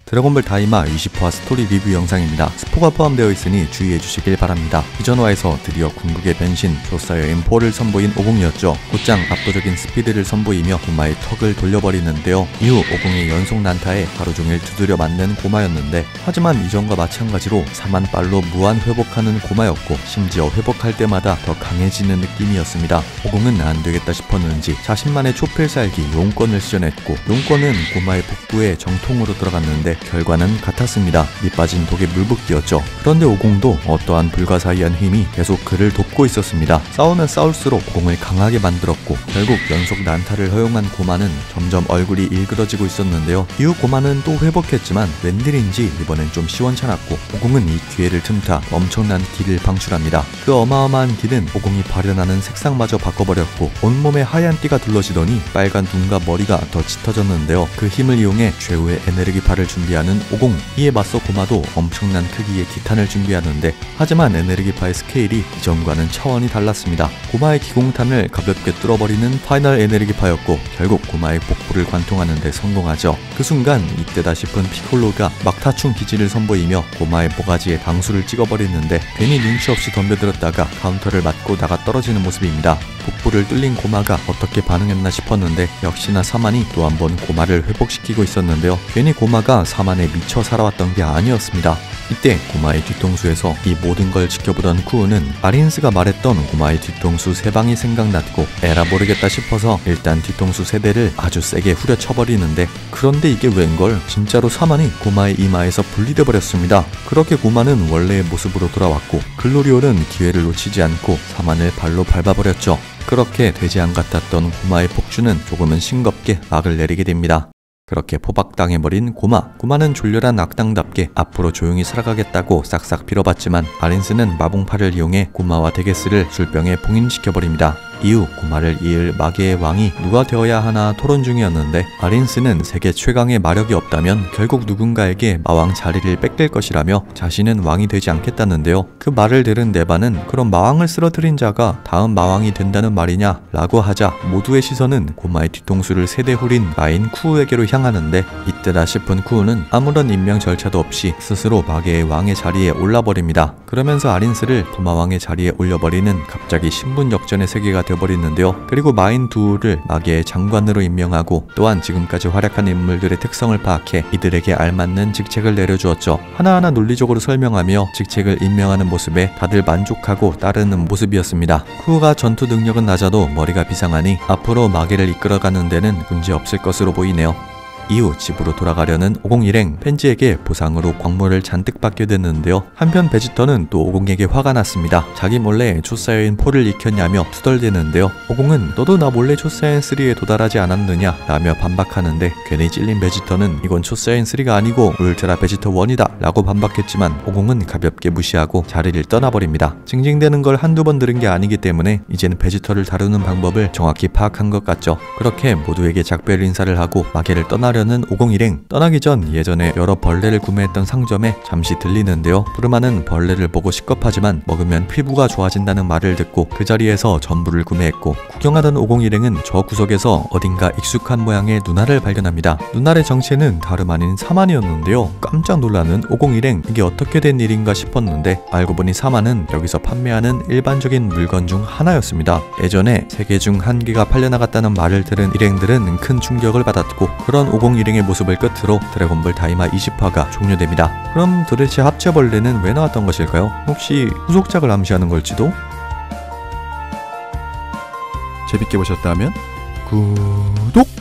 드래곤볼 다이마 20화 스토리 리뷰 영상입니다. 스포가 포함되어 있으니 주의해 주시길 바랍니다. 이전화에서 드디어 궁극의 변신 조사여인 4를 선보인 오공이었죠. 곧장 압도적인 스피드를 선보이며 고마의 턱을 돌려버리는데요. 이후 오공의 연속 난타에 하루종일 두드려 맞는 고마였는데, 하지만 이전과 마찬가지로 4만 발로 무한 회복하는 고마였고, 심지어 회복할 때마다 더 강해지는 느낌이었습니다. 오공은 안되겠다 싶었는지 자신만의 초필살기 용권을 시전했고, 용권은 고마의 복부에 정통으로 들어갔는데 결과는 같았습니다. 밑빠진 독의 물붓기였죠. 그런데 오공도 어떠한 불가사의한 힘이 계속 그를 돕고 있었습니다. 싸우면 싸울수록 오공을 강하게 만들었고, 결국 연속 난타를 허용한 고마는 점점 얼굴이 일그러지고 있었는데요. 이후 고마는 또 회복했지만 웬일인지 이번엔 좀 시원찮았고, 오공은 이 기회를 틈타 엄청난 기를 방출합니다. 그 어마어마한 기는 오공이 발현하는 색상마저 바꿔버렸고, 온몸에 하얀 띠가 둘러지더니 빨간 눈과 머리가 더 짙어졌는데요. 그 힘을 이용해 최후의 에네르기파를 준비하는 오공. 이에 맞서 고마도 엄청난 크기의 기탄을 준비하는데, 하지만 에네르기파의 스케일이 이전과는 차원이 달랐습니다. 고마의 기공탄을 가볍게 뚫어버리는 파이널 에네르기파였고, 결국 고마의 복부를 관통하는 데 성공하죠. 그 순간 이때다 싶은 피콜로가 막타충 기지를 선보이며 고마의 모가지에 방수를 찍어버리는데, 괜히 눈치 없이 덤벼들었다가 카운터를 맞고 나가 떨어지는 모습입니다. 복부를 뚫린 고마가 어떻게 반응했나 싶었는데, 역시나 사만이 또 한 번 고마를 회복시키고 있었는데요. 괜히 고마가 사만에 미쳐 살아왔던 게 아니었습니다. 이때 고마의 뒤통수에서 이 모든 걸 지켜보던 쿠우는 아린스가 말했던 고마의 뒤통수 3방이 생각났고, 에라 모르겠다 싶어서 일단 뒤통수 3대를 아주 세게 후려쳐버리는데, 그런데 이게 웬걸 진짜로 사만이 고마의 이마에서 분리돼 버렸습니다. 그렇게 고마는 원래의 모습으로 돌아왔고, 글로리올은 기회를 놓치지 않고 사만을 발로 밟아버렸죠. 그렇게 돼지안 같았던 고마의 폭주는 조금은 싱겁게 막을 내리게 됩니다. 그렇게 포박당해버린 고마는 졸렬한 악당답게 앞으로 조용히 살아가겠다고 싹싹 빌어봤지만, 아린스는 마봉파를 이용해 고마와 데게스를 술병에 봉인시켜버립니다. 이후 고마를 이을 마계의 왕이 누가 되어야 하나 토론 중이었는데, 아린스는 세계 최강의 마력이 없다면 결국 누군가에게 마왕 자리를 뺏길 것이라며 자신은 왕이 되지 않겠다는데요. 그 말을 들은 네바는 그럼 마왕을 쓰러뜨린 자가 다음 마왕이 된다는 말이냐 라고 하자, 모두의 시선은 고마의 뒤통수를 3대 후린 마인 쿠우에게로 향하는데, 이때다 싶은 쿠우는 아무런 임명 절차도 없이 스스로 마계의 왕의 자리에 올라버립니다. 그러면서 아린스를 고마왕의 자리에 올려버리는 갑자기 신분역전의 세계가 되어버리는데요. 그리고 마인 두우를 마계의 장관으로 임명하고, 또한 지금까지 활약한 인물들의 특성을 파악해 이들에게 알맞는 직책을 내려주었죠. 하나하나 논리적으로 설명하며 직책을 임명하는 모습에 다들 만족하고 따르는 모습이었습니다. 쿠우가 전투 능력은 낮아도 머리가 비상하니 앞으로 마계를 이끌어가는 데는 문제없을 것으로 보이네요. 이후 집으로 돌아가려는 오공 일행. 펜지에게 보상으로 광물을 잔뜩 받게 됐는데요. 한편 베지터는 또 오공에게 화가 났습니다. 자기 몰래 초사여인 4를 익혔냐며 투덜대는데요. 오공은 너도 나 몰래 초사여인 3에 도달하지 않았느냐 라며 반박하는데, 괜히 찔린 베지터는 이건 초사여인 3가 아니고 울트라 베지터 1이다 라고 반박했지만, 오공은 가볍게 무시하고 자리를 떠나버립니다. 징징대는 걸 한두 번 들은 게 아니기 때문에 이제는 베지터를 다루는 방법을 정확히 파악한 것 같죠. 그렇게 모두에게 작별 인사를 하고 마계를 떠나려는 오공 일행. 떠나기 전 예전에 여러 벌레를 구매했던 상점에 잠시 들리는데요. 부르마는 벌레를 보고 식겁하지만 먹으면 피부가 좋아진다는 말을 듣고 그 자리에서 전부를 구매했고, 구경하던 오공 일행은 저 구석에서 어딘가 익숙한 모양의 누나를 발견합니다. 누나의 정체는 다름 아닌 사만이었는데요. 깜짝 놀라는 오공 일행. 이게 어떻게 된 일인가 싶었는데, 알고 보니 사만은 여기서 판매하는 일반적인 물건 중 하나였습니다. 예전에 3개 중 1개가 팔려나갔다는 말을 들은 일행들은 큰 충격을 받았고, 그런 오공 일행의 모습을 끝으로 드래곤볼 다이마 20화가 종료됩니다. 그럼 도대체 합체벌레는 왜 나왔던 것일까요? 혹시 후속작을 암시하는 걸지도? 재밌게 보셨다면 구독!